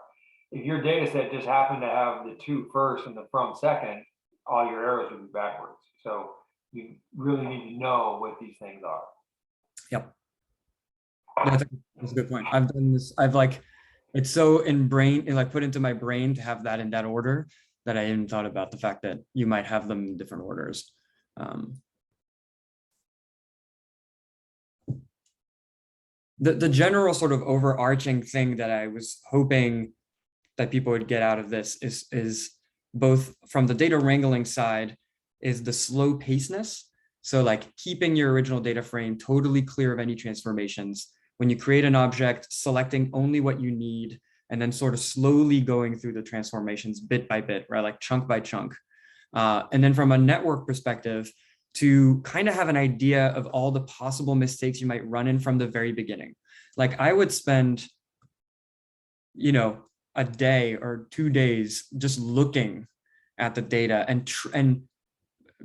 If your data set just happened to have the 2 first and the from second, all your arrows would be backwards. So you really need to know what these things are. Yep. That's a good point. I've done this. It's so put into my brain to have that in that order that I hadn't thought about the fact that you might have them in different orders. The general sort of overarching thing that I was hoping that people would get out of this is both from the data wrangling side is the slow paceness. So like keeping your original data frame totally clear of any transformations. When you create an object, selecting only what you need, and then sort of slowly going through the transformations bit by bit, right? Like chunk by chunk. And then from a network perspective, to kind of have an idea of all the possible mistakes you might run in from the very beginning. Like I would spend, a day or 2 days just looking at the data and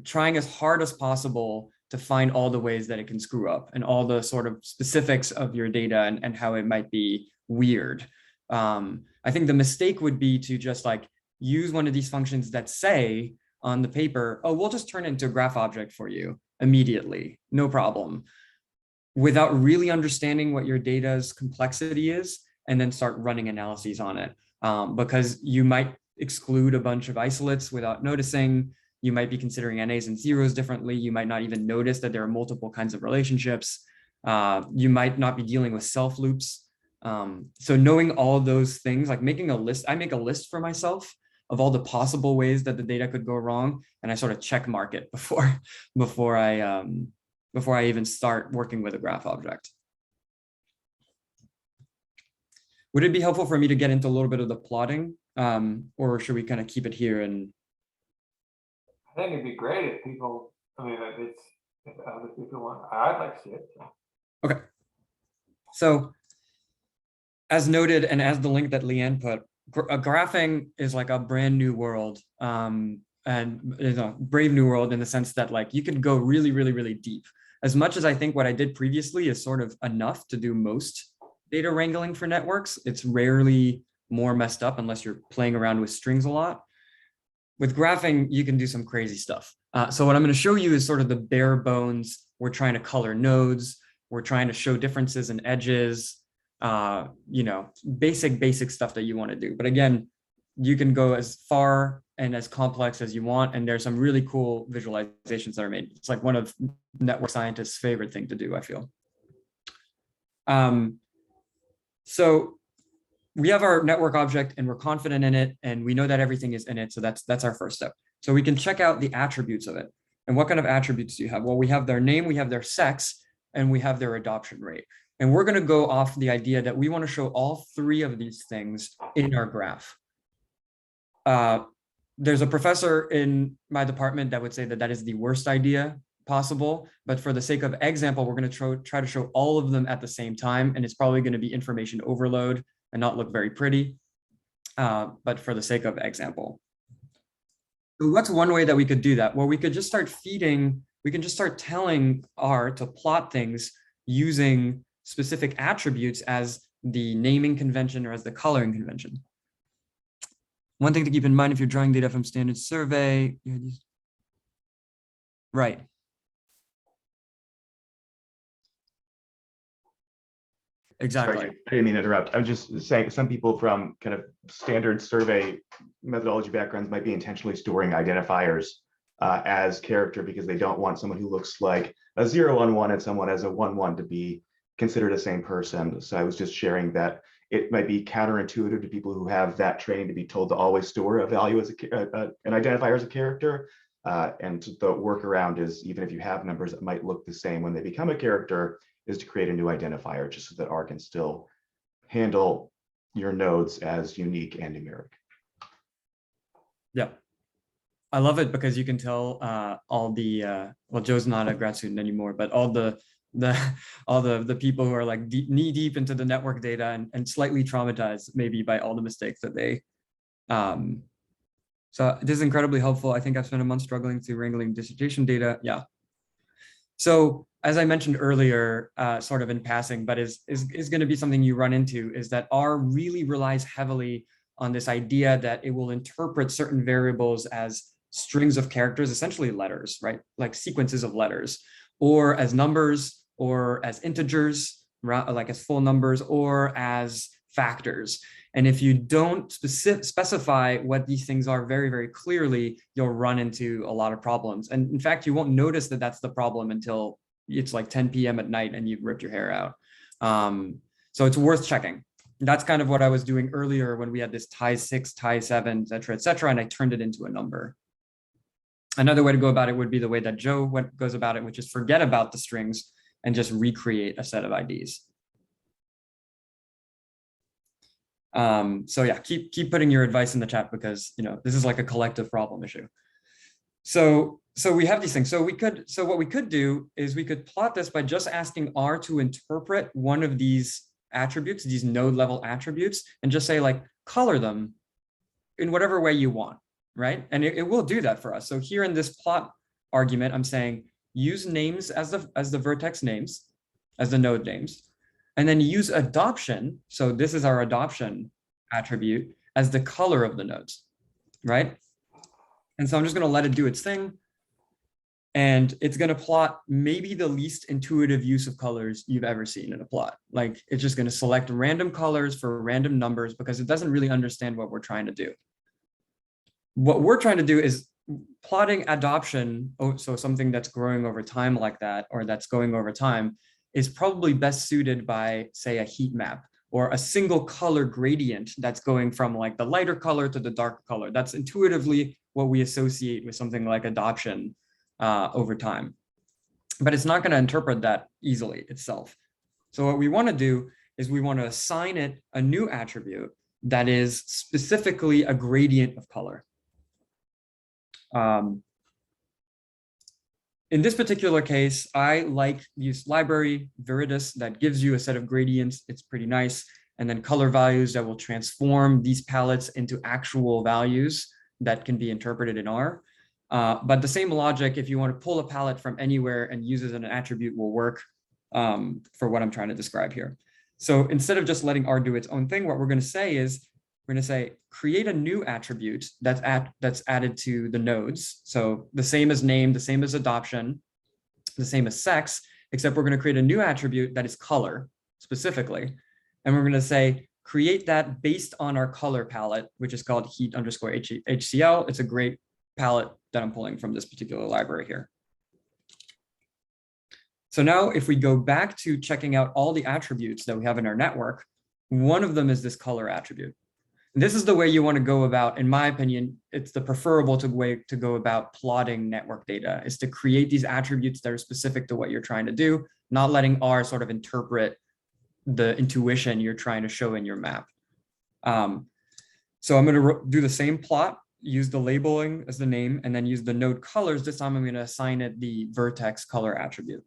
trying as hard as possible to find all the ways that it can screw up and all the sort of specifics of your data and how it might be weird. I think the mistake would be to just like use one of these functions that say on the paper, oh, we'll just turn it into a graph object for you immediately, no problem, without really understanding what your data's complexity is and then start running analyses on it. Because you might exclude a bunch of isolates without noticing. You might be considering NAs and zeros differently. You might not even notice that there are multiple kinds of relationships. You might not be dealing with self loops. So knowing all those things, like making a list, I make a list for myself of all the possible ways that the data could go wrong, and I sort of check mark it before I even start working with a graph object. Would it be helpful for me to get into a little bit of the plotting, or should we kind of keep it here? And I think it'd be great if people, if other people want, I'd like to see it. So. Okay. So as noted, and as the link that Leanne put, graphing is like a brand new world, and brave new world in the sense that like you could go really, really, really deep. as much as I think what I did previously is sort of enough to do most data wrangling for networks, it's rarely more messed up unless you're playing around with strings a lot. With graphing, you can do some crazy stuff. So what I'm going to show you is sort of the bare bones. We're trying to color nodes. We're trying to show differences in edges, basic stuff that you want to do. But again, you can go as far and as complex as you want. And there's some really cool visualizations that are made. It's like one of network scientists' favorite thing to do, I feel. So we have our network object and we're confident in it and we know that everything is in it. So that's our first step. So we can check out the attributes of it. And what kind of attributes do you have? Well, we have their name, we have their sex, and we have their adoption rate. And we're going to go off the idea that we want to show all three of these things in our graph. There's a professor in my department that would say that that is the worst idea possible, but for the sake of example, we're going to try to show all of them at the same time, and it's probably going to be information overload and not look very pretty, but for the sake of example. So what's one way that we could do that? Well, we could just start telling R to plot things using specific attributes as the naming convention or as the coloring convention. One thing to keep in mind if you're drawing data from standard survey, right. Exactly. Sorry, I didn't mean to interrupt. I'm just saying some people from kind of standard survey methodology backgrounds might be intentionally storing identifiers as character because they don't want someone who looks like a 0 on 1 and someone as a 1 1 to be considered the same person. So I was just sharing that it might be counterintuitive to people who have that training to be told to always store a value as an identifier as a character. And the workaround is, even if you have numbers that might look the same when they become a character, is to create a new identifier just so that R can still handle your nodes as unique and numeric. Yeah, I love it because you can tell all the well, Joe's not a grad student anymore, but all the people who are like knee deep into the network data and slightly traumatized maybe by all the mistakes that they so this is incredibly helpful. I think I've spent a month struggling through wrangling dissertation data. Yeah. So as I mentioned earlier, sort of in passing, but is going to be something you run into, is that R really relies heavily on this idea that it will interpret certain variables as strings of characters, essentially letters, right? Like sequences of letters, or as numbers, or as integers, like as full numbers, or as factors. And if you don't specify what these things are very, very clearly, you'll run into a lot of problems. And in fact, you won't notice that that's the problem until it's like 10 p.m. at night and you've ripped your hair out. So it's worth checking. That's kind of what I was doing earlier when we had this tie 6, tie 7, et cetera, and I turned it into a number. Another way to go about it would be the way that Joe goes about it, which is forget about the strings and just recreate a set of IDs. So yeah, keep putting your advice in the chat because this is like a collective problem issue. So we have these things. So what we could do is we could plot this by just asking R to interpret one of these attributes, these node level attributes, and just say like color them in whatever way you want, right? And it will do that for us. So here in this plot argument, I'm saying use names as the vertex names, as the node names. And then use adoption, so this is our adoption attribute, as the color of the nodes, right? And so I'm just going to let it do its thing. And it's going to plot maybe the least intuitive use of colors you've ever seen in a plot. Like it's just going to select random colors for random numbers because it doesn't really understand what we're trying to do. What we're trying to do is plotting adoption, so something that's growing over time like that, or that's going over time, is probably best suited by, say, a heat map or a single color gradient that's going from like the lighter color to the darker color. That's intuitively what we associate with something like adoption over time. But it's not going to interpret that easily itself. So what we want to do is we want to assign it a new attribute that is specifically a gradient of color. In this particular case, I like this library, Viridis, that gives you a set of gradients. It's pretty nice. And then color values that will transform these palettes into actual values that can be interpreted in R. But the same logic, if you want to pull a palette from anywhere and use it as an attribute, will work for what I'm trying to describe here. So instead of just letting R do its own thing, what we're going to say is, we're going to say, create a new attribute that's added to the nodes. So the same as name, the same as adoption, the same as sex, except we're going to create a new attribute that is color specifically. And we're going to say, create that based on our color palette, which is called heat_HCL. It's a great palette that I'm pulling from this particular library here. So now if we go back to checking out all the attributes that we have in our network, one of them is this color attribute. And this is the way you want to go about, in my opinion, it's the preferable way to go about plotting network data, is to create these attributes that are specific to what you're trying to do, not letting R sort of interpret the intuition you're trying to show in your map. So I'm going to do the same plot, use the labeling as the name, and then use the node colors. This time I'm going to assign it the vertex color attribute.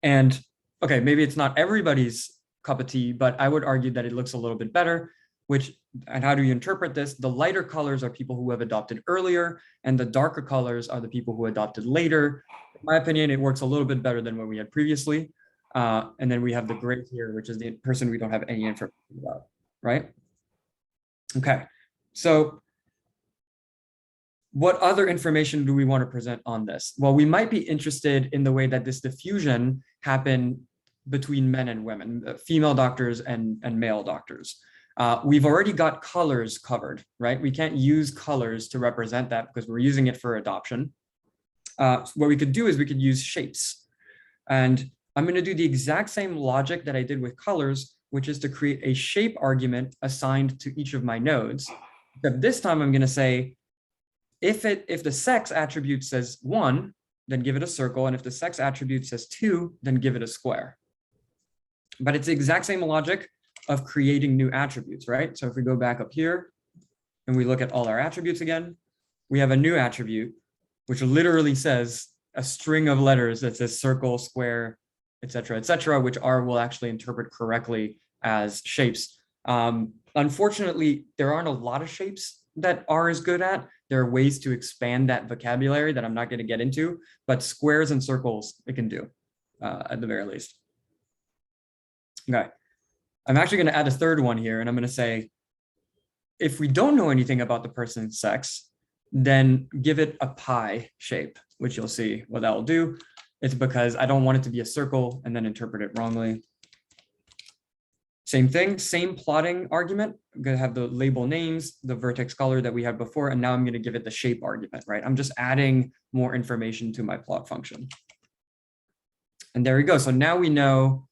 And okay, maybe it's not everybody's cup of tea, but I would argue that it looks a little bit better, and how do you interpret this? The lighter colors are people who have adopted earlier, and the darker colors are the people who adopted later. In my opinion, it works a little bit better than what we had previously. And then we have the gray here, which is the person we don't have any information about, right? Okay, so what other information do we want to present on this? Well, we might be interested in the way that this diffusion happened between men and women, female doctors and male doctors. We've already got colors covered, right? We can't use colors to represent that because we're using it for adoption. What we could do is we could use shapes. And I'm going to do the exact same logic that I did with colors, which is to create a shape argument assigned to each of my nodes. But this time I'm going to say, if the sex attribute says 1, then give it a circle. And if the sex attribute says 2, then give it a square. But it's the exact same logic of creating new attributes, right? So if we go back up here and we look at all our attributes again, we have a new attribute, which literally says a string of letters that says circle, square, etc., which R will actually interpret correctly as shapes. Unfortunately, there aren't a lot of shapes that R is good at. There are ways to expand that vocabulary that I'm not going to get into, but squares and circles it can do at the very least. Okay, I'm actually going to add a third one here, and I'm going to say, if we don't know anything about the person's sex, then give it a pie shape, which you'll see what that will do. It's because I don't want it to be a circle and then interpret it wrongly. Same thing, same plotting argument. I'm going to have the label names, the vertex color that we had before, and now I'm going to give it the shape argument, right? I'm just adding more information to my plot function. And there we go. So now we know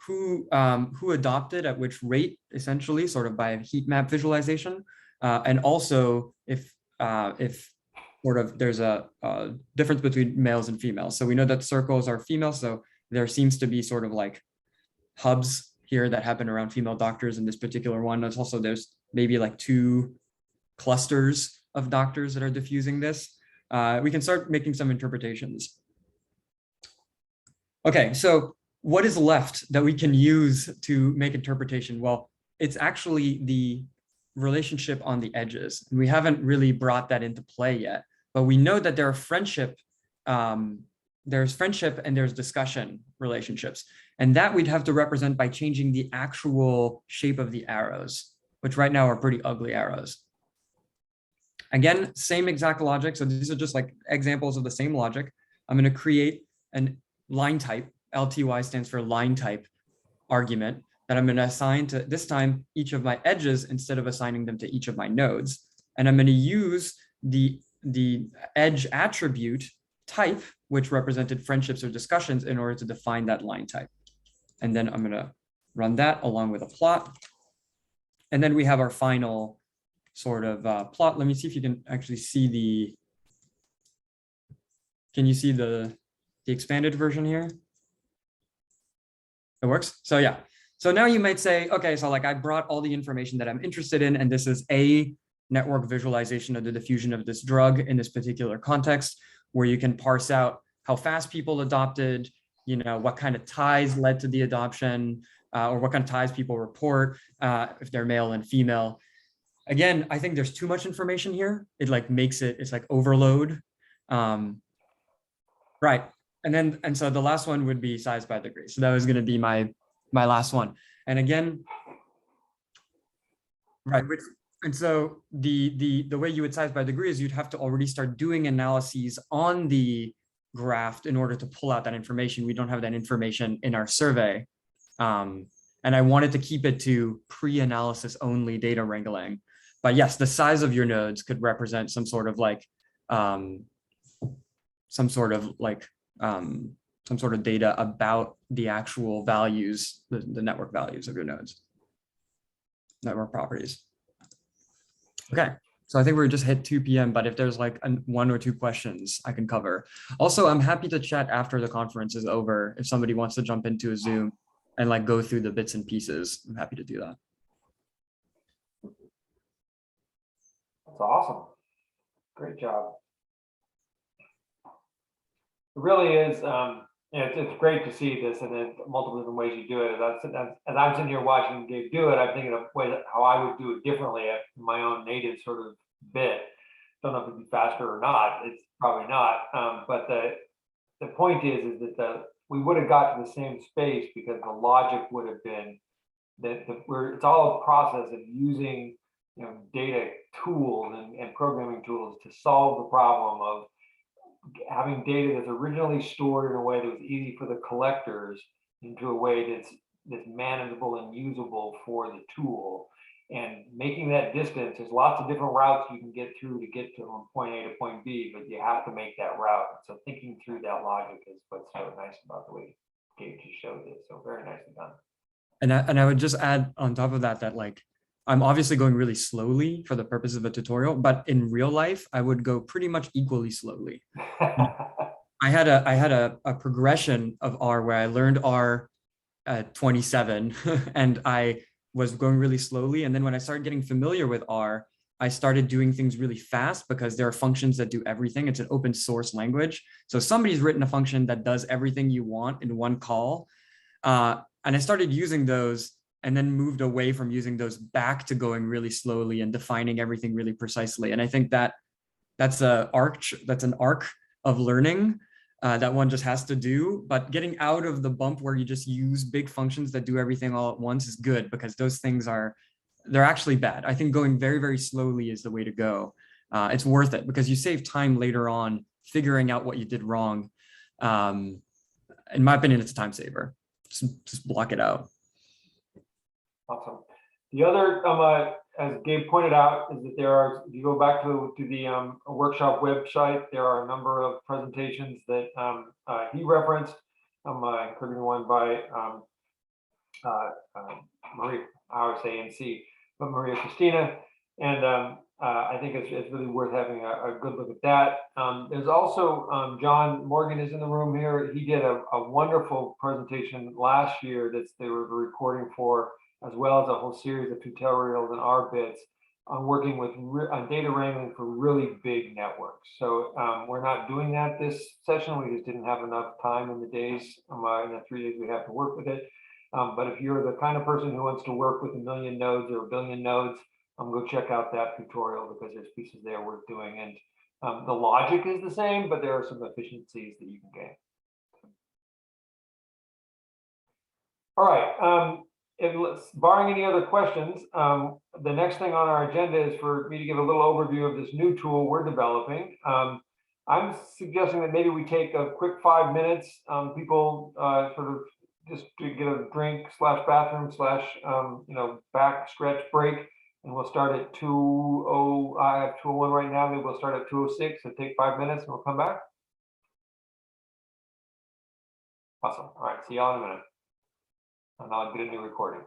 who adopted at which rate, essentially, sort of by heat map visualization, and also if sort of there's a difference between males and females. So we know that circles are female, so there seems to be sort of like hubs here that happen around female doctors in this particular one. There's maybe like 2 clusters of doctors that are diffusing this. We can start making some interpretations. Okay, so what is left that we can use to make interpretation? Well, it's actually the relationship on the edges. And we haven't really brought that into play yet, but we know that there are there's friendship and there's discussion relationships. And that we'd have to represent by changing the actual shape of the arrows, which right now are pretty ugly arrows. Again, same exact logic. So these are just like examples of the same logic. I'm going to create an line type. LTY stands for line type argument that I'm going to assign to, this time, each of my edges instead of assigning them to each of my nodes. And I'm going to use the edge attribute type, which represented friendships or discussions, in order to define that line type. And then I'm going to run that along with a plot. And then we have our final sort of plot. Let me see if you can actually see can you see the expanded version here? It works. So yeah. So now you might say, okay, so like I brought all the information that I'm interested in, and this is a network visualization of the diffusion of this drug in this particular context, where you can parse out how fast people adopted, you know, what kind of ties led to the adoption, or what kind of ties people report if they're male and female. Again, I think there's too much information here. It like makes it, it's like overload. Right. And so the last one would be size by degree. So that was going to be my last one. And again, right. And so the way you would size by degree is you'd have to already start doing analyses on the graph in order to pull out that information. We don't have that information in our survey. And I wanted to keep it to pre-analysis only data wrangling. But yes, the size of your nodes could represent some sort of data about the actual values, the network values of your nodes, network properties. Okay, so I think we're just hit 2 p.m., but if there's like 1 or 2 questions I can cover. Also, I'm happy to chat after the conference is over. If somebody wants to jump into a Zoom and like go through the bits and pieces, I'm happy to do that. That's awesome. Great job. It really is. It's great to see this, and then multiple different ways you do it. As I'm sitting here watching Gabe do it, I'm thinking of ways how I would do it differently at my own native sort of bit. Don't know if it'd be faster or not. It's probably not. But the point is that we would have got to the same space because the logic would have been that it's all a process of using data tools and programming tools to solve the problem of having data that's originally stored in a way that was easy for the collectors into a way that's manageable and usable for the tool, and making that distance. There's lots of different routes you can get through to get from point A to point B, but you have to make that route. So thinking through that logic is what's so nice about the way Gabe just showed it. So very nicely done. And I would just add on top of that like I'm obviously going really slowly for the purpose of a tutorial, but in real life, I would go pretty much equally slowly. I had a progression of R where I learned R at 27 and I was going really slowly. And then when I started getting familiar with R, I started doing things really fast because there are functions that do everything. It's an open source language. So somebody's written a function that does everything you want in one call. And I started using those and then moved away from using those back to going really slowly and defining everything really precisely. And I think that's an arc of learning that one just has to do, but getting out of the bump where you just use big functions that do everything all at once is good, because those things they're actually bad. I think going very, very slowly is the way to go. It's worth it because you save time later on figuring out what you did wrong. In my opinion, it's a time saver. Just block it out. Awesome. The other, as Gabe pointed out, is that there are, if you go back to the workshop website, there are a number of presentations that he referenced, including one by Maria, I would say MC, but Maria Christina. And I think it's really worth having a good look at that. There's also, John Morgan is in the room here. He did a wonderful presentation last year that they were recording for, as well as a whole series of tutorials and R bits on working with data wrangling for really big networks. So we're not doing that this session. We just didn't have enough time in the days, in the 3 days we have to work with it. But if you're the kind of person who wants to work with 1 million nodes or 1 billion nodes, go check out that tutorial, because there's pieces there worth doing. And the logic is the same, but there are some efficiencies that you can gain. All right. Barring any other questions, the next thing on our agenda is for me to give a little overview of this new tool we're developing. I'm suggesting that maybe we take a quick 5 minutes. People sort of just to get a drink / bathroom / back stretch break, and we'll start at 2:00. I have 2:01 right now. Maybe we'll start at 2:06. So take 5 minutes, and we'll come back. Awesome. All right. See y'all in a minute. And I'll get a new recording.